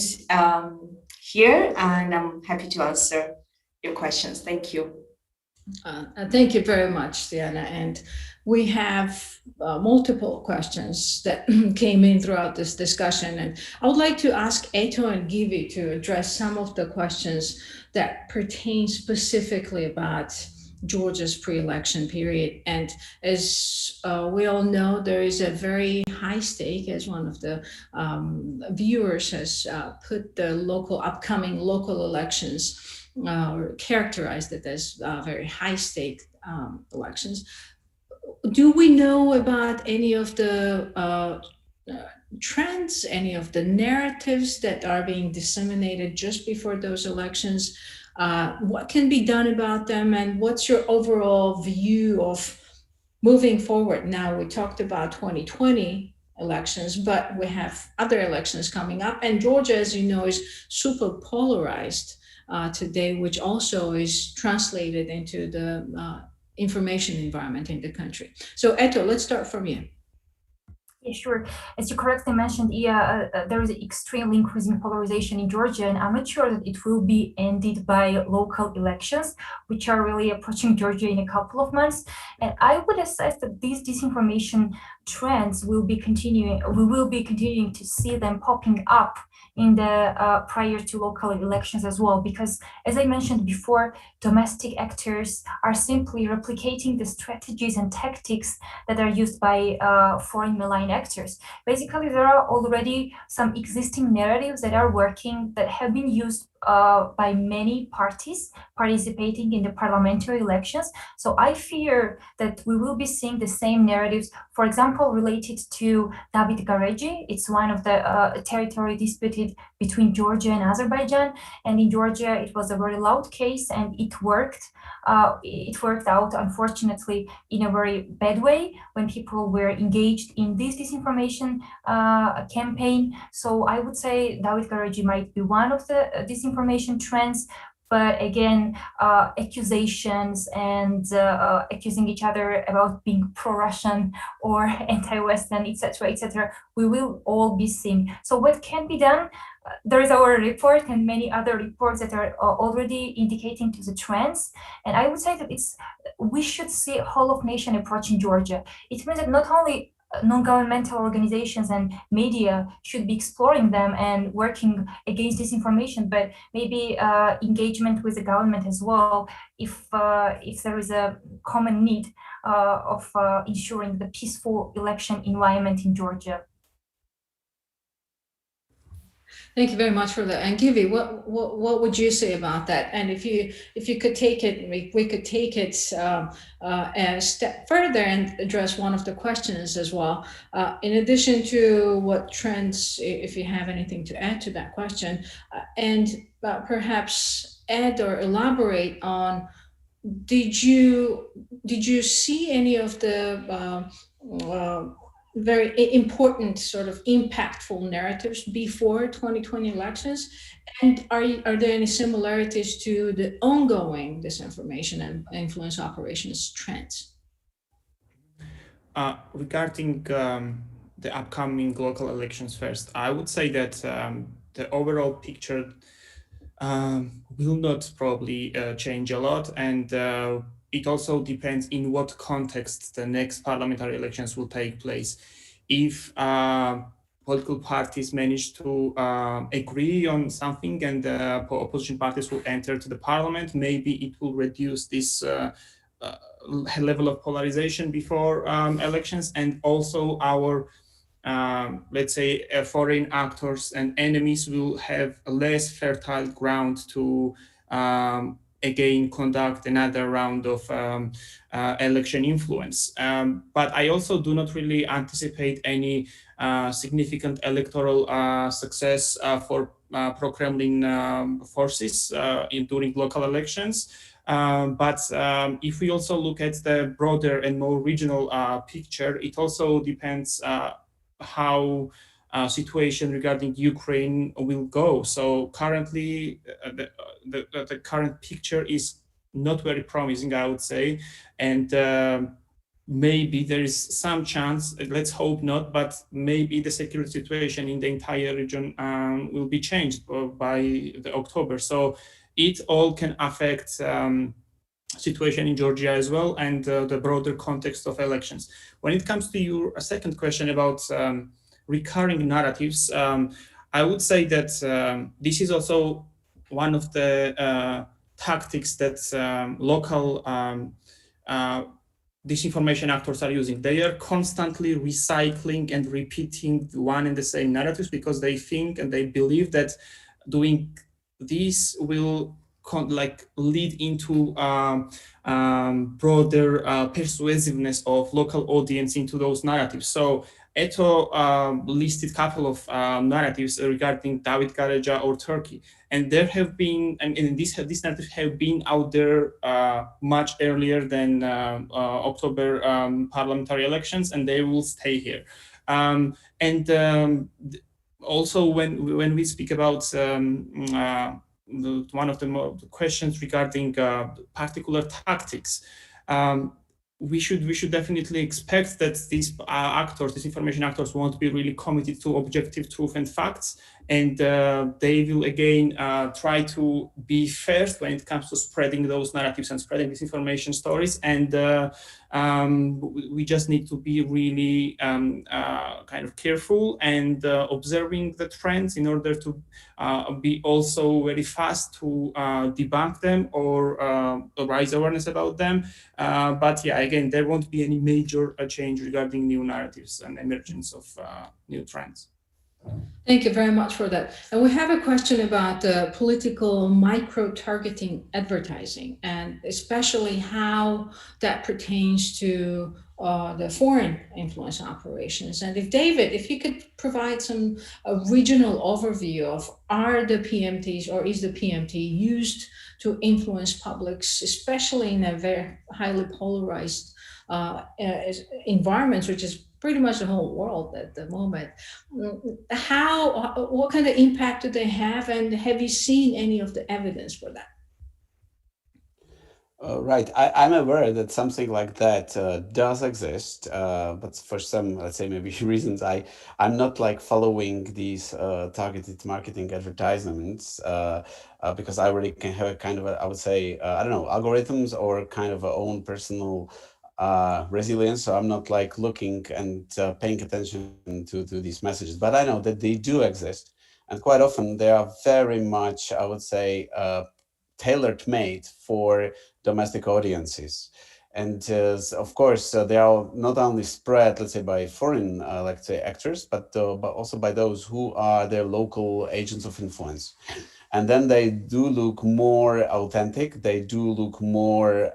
S7: here, and I'm happy to answer your questions. Thank you.
S3: Thank you very much, Diana. And we have multiple questions that came in throughout this discussion. And I would like to ask Eto and Givi to address some of the questions that pertain specifically about Georgia's pre-election period. And as we all know, there is a very high stake, as one of the viewers has put the upcoming local elections, or characterized it as very high stake elections. Do we know about any of the trends, any of the narratives that are being disseminated just before those elections? What can be done about them, and what's your overall view of moving forward? Now, we talked about 2020 elections, but we have other elections coming up, and Georgia, as you know, is super polarized today, which also is translated into the information environment in the country. So Eto, let's start from you.
S4: Yeah, sure. As you correctly mentioned, there is an extremely increasing polarization in Georgia, and I'm not sure that it will be ended by local elections, which are really approaching Georgia in a couple of months. And I would assess that these disinformation trends will be continuing. We will be continuing to see them popping up in the prior to local elections as well, because as I mentioned before, domestic actors are simply replicating the strategies and tactics that are used by foreign malign actors. Basically, there are already some existing narratives that are working, that have been used by many parties participating in the parliamentary elections. So I fear that we will be seeing the same narratives, for example, related to David Garegi. It's one of the territory disputed between Georgia and Azerbaijan. And in Georgia, it was a very loud case, and it worked. It worked out, unfortunately, in a very bad way when people were engaged in this disinformation campaign. So I would say David Garegi might be one of the disinformation trends. But again, accusations and accusing each other about being pro-Russian or anti-Western, etc., we will all be seeing. So what can be done? There is our report and many other reports that are already indicating to the trends. And I would say that we should see whole of nation approaching Georgia. It means that not only non-governmental organizations and media should be exploring them and working against disinformation, but maybe engagement with the government as well, if there is a common need of ensuring the peaceful election environment in Georgia.
S3: Thank you very much for that. And Givi, what would you say about that? And if you could take it, we could take it a step further and address one of the questions as well. In addition to what trends, if you have anything to add to that question, and perhaps add or elaborate on, did you see any of the very important sort of impactful narratives before 2020 elections? And are there any similarities to the ongoing disinformation and influence operations trends?
S5: Regarding the upcoming local elections first, I would say that the overall picture will not probably change a lot, and it also depends in what context the next parliamentary elections will take place. If political parties manage to agree on something and opposition parties will enter to the parliament, maybe it will reduce this level of polarization before elections, and also our let's say foreign actors and enemies will have a less fertile ground to again conduct another round of election influence. But I also do not really anticipate any significant electoral success for pro-Kremlin forces during local elections. But if we also look at the broader and more regional picture, it also depends how situation regarding Ukraine will go. So currently, the current picture is not very promising, I would say, and maybe there is some chance, let's hope not, but maybe the security situation in the entire region will be changed by the October. So it all can affect situation in Georgia as well, and the broader context of elections. When it comes to your second question about recurring narratives, I would say that this is also one of the tactics that local disinformation actors are using. They are constantly recycling and repeating one and the same narratives because they think and they believe that doing this will lead into broader persuasiveness of local audience into those narratives. So Eto listed a couple of narratives regarding David Gareja or Turkey, and there have been, and these narratives have been out there much earlier than October parliamentary elections, and they will stay here. Also, when we speak about one of the questions regarding particular tactics, we should definitely expect that these actors, these information actors, won't be really committed to objective truth and facts, and they will again try to be first when it comes to spreading those narratives and spreading disinformation stories. And we just need to be really kind of careful and observing the trends in order to be also very fast to debunk them or raise awareness about them. But yeah, again, there won't be any major change regarding new narratives and emergence of new trends.
S3: Thank you very much for that. And we have a question about political micro-targeting advertising, and especially how that pertains to the foreign influence operations. And if you could provide some regional overview of, are the PMTs or is the PMT used to influence publics, especially in a very highly polarized environments, which is pretty much the whole world at the moment. What kind of impact do they have, and have you seen any of the evidence for that?
S6: Right, I'm aware that something like that does exist, but for some, let's say, maybe reasons, I'm not like following these targeted marketing advertisements because I really can have a kind of I would say, I don't know, algorithms or kind of a own personal resilience. So I'm not like looking and paying attention to these messages, but I know that they do exist. And quite often they are very much, I would say, tailored made for domestic audiences. And of course, they are not only spread, let's say, by foreign, let's say, actors, but also by those who are their local agents of influence. And then they do look more authentic. They do look more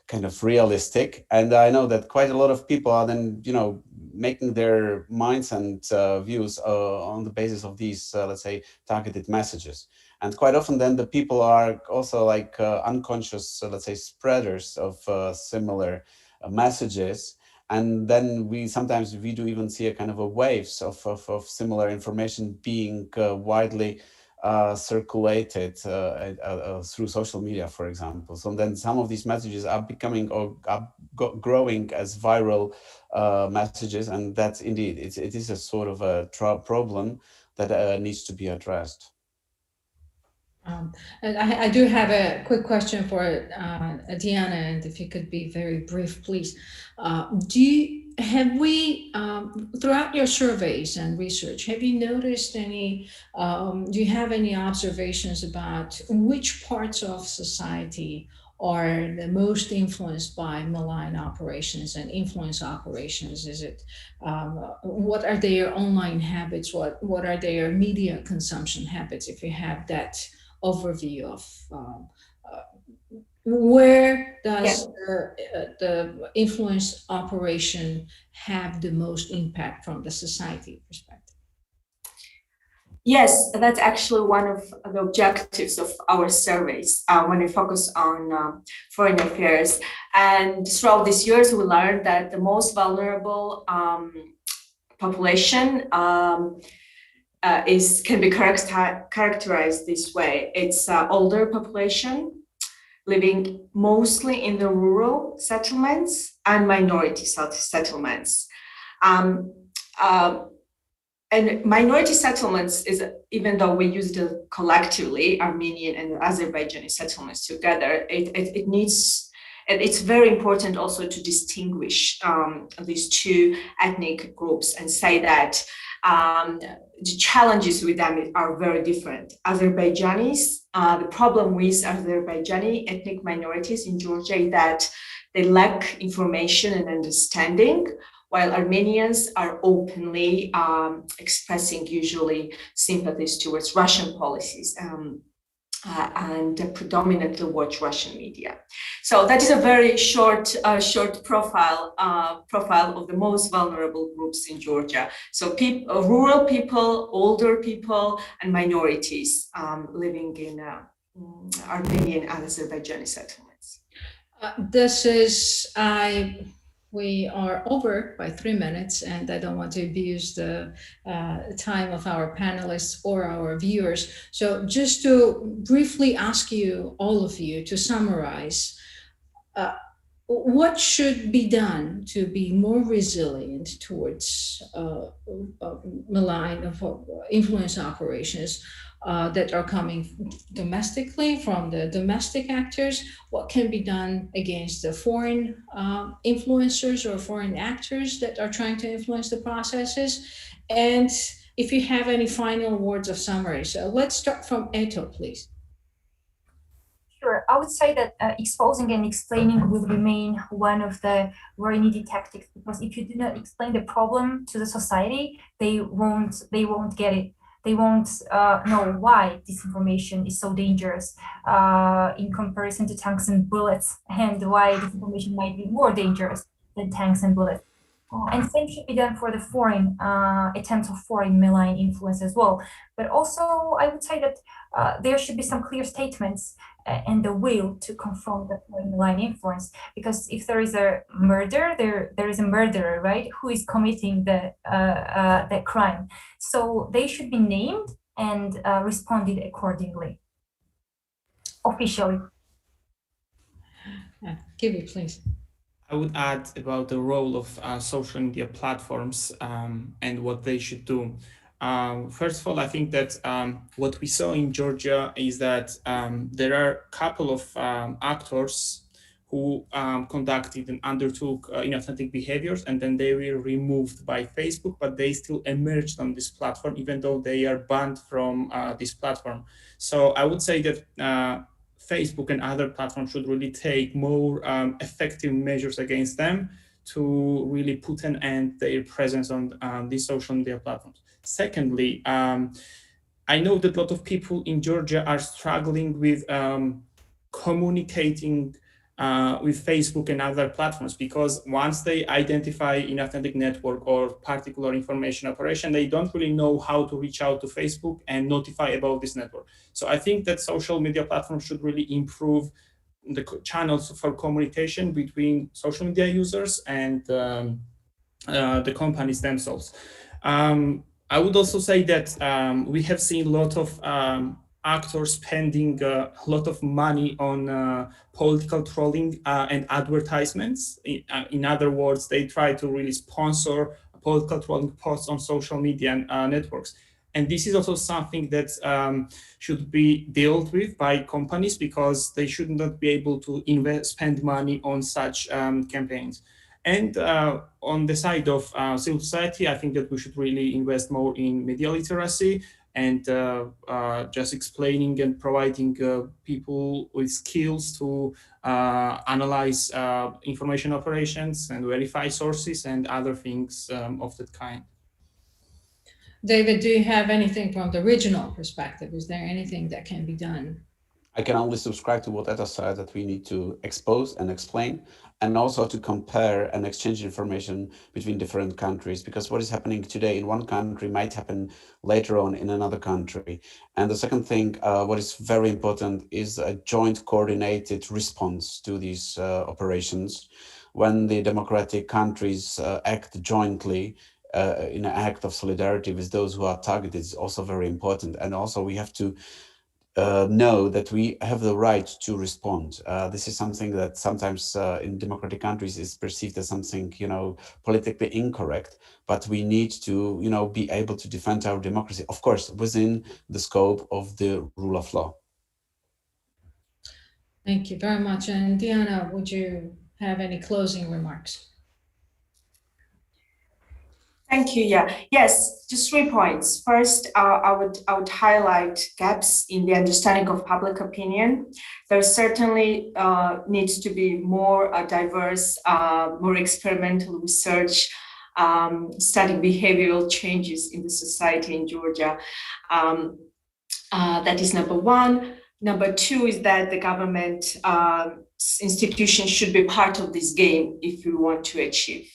S6: kind of realistic. And I know that quite a lot of people are then, making their minds and views on the basis of these, let's say, targeted messages. And quite often then the people are also like unconscious, let's say, spreaders of similar messages. And then we do even see a kind of a waves of similar information being widely circulated through social media, for example. So then some of these messages are becoming or are growing as viral messages, and that's indeed it is a sort of a problem that needs to be addressed.
S3: And I do have a quick question for Diana, and if you could be very brief, please. Throughout your surveys and research, have you noticed any, do you have any observations about which parts of society are the most influenced by malign operations and influence operations? Is it, what are their online habits? What are their media consumption habits? If you have that overview of where does the influence operation have the most impact from the society perspective?
S7: Yes, that's actually one of the objectives of our surveys when we focus on foreign affairs. And throughout these years, we learned that the most vulnerable population can be characterized this way. It's older population living mostly in the rural settlements and minority settlements. And minority settlements is, even though we use it collectively, Armenian and Azerbaijani settlements together, it's very important also to distinguish these two ethnic groups and say that the challenges with them are very different. Azerbaijanis, the problem with Azerbaijani ethnic minorities in Georgia is that they lack information and understanding, while Armenians are openly expressing usually sympathies towards Russian policies and predominantly watch Russian media. So that is a very short profile of the most vulnerable groups in Georgia. So rural people, older people, and minorities living in Armenian and Azerbaijani settlements.
S3: We are over by 3 minutes, and I don't want to abuse the time of our panelists or our viewers. So just to briefly ask you, all of you, to summarize, what should be done to be more resilient towards malign influence operations that are coming domestically from the domestic actors? What can be done against the foreign influencers or foreign actors that are trying to influence the processes? And if you have any final words of summary. So let's start from Eto, please.
S4: Sure, I would say that exposing and explaining will remain one of the very needed tactics, because if you do not explain the problem to the society, they won't get it. They won't know why disinformation is so dangerous in comparison to tanks and bullets, and why disinformation might be more dangerous than tanks and bullets. And same should be done for the foreign attempts of foreign malign influence as well. But also, I would say that there should be some clear statements and the will to confront the foreign malign influence. Because if there is a murder, there is a murderer, right? Who is committing the crime? So they should be named and responded accordingly, officially.
S3: Kivi, please.
S5: I would add about the role of social media platforms and what they should do. First of all, I think that what we saw in Georgia is that there are a couple of actors who conducted and undertook inauthentic behaviors, and then they were removed by Facebook, but they still emerged on this platform, even though they are banned from this platform. So I would say that Facebook and other platforms should really take more effective measures against them to really put an end to their presence on these social media platforms. Secondly, I know that a lot of people in Georgia are struggling with communicating with Facebook and other platforms, because once they identify inauthentic network or particular information operation, they don't really know how to reach out to Facebook and notify about this network. So I think that social media platforms should really improve the channels for communication between social media users and the companies themselves. I would also say that we have seen a lot of actors spending a lot of money on political trolling and advertisements. In other words, they try to really sponsor political trolling posts on social media networks. And this is also something that should be dealt with by companies, because they should not be able to spend money on such campaigns. And on the side of civil society, I think that we should really invest more in media literacy and just explaining and providing people with skills to analyze information operations and verify sources and other things of that kind.
S3: David, do you have anything from the regional perspective? Is there anything that can be done?
S6: I can only subscribe to what Etta said, that we need to expose and explain, and also to compare and exchange information between different countries, because what is happening today in one country might happen later on in another country. And the second thing, what is very important, is a joint coordinated response to these operations. When the democratic countries act jointly in an act of solidarity with those who are targeted, is also very important. And also we have to know that we have the right to respond. This is something that sometimes in democratic countries is perceived as something, politically incorrect, but we need to, be able to defend our democracy, of course, within the scope of the rule of law.
S3: Thank you very much. And Diana, would you have any closing remarks?
S7: Thank you. Yeah. Yes, just 3 points. First, I would highlight gaps in the understanding of public opinion. There certainly needs to be more diverse, more experimental research, studying behavioral changes in the society in Georgia. That is number one. Number two is that the government institutions should be part of this game if we want to achieve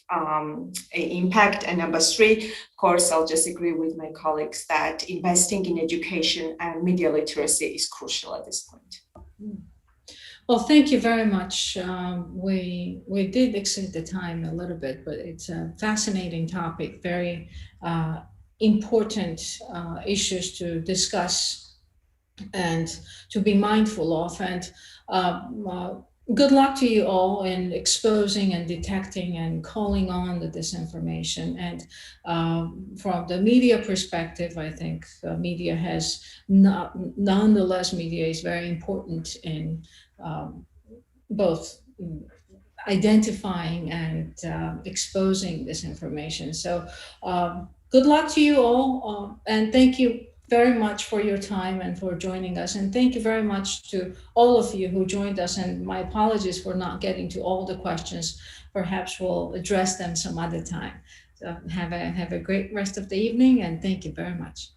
S7: impact. And number three, of course, I'll just agree with my colleagues that investing in education and media literacy is crucial at this point.
S3: Well, thank you very much. We did exceed the time a little bit, but it's a fascinating topic, very important issues to discuss and to be mindful of. And good luck to you all in exposing and detecting and calling on the disinformation. And from the media perspective, I think media has nonetheless, media is very important in both identifying and exposing this information. So good luck to you all, and thank you very much for your time and for joining us. And thank you very much to all of you who joined us. And my apologies for not getting to all the questions. Perhaps we'll address them some other time. So have a great rest of the evening, and thank you very much.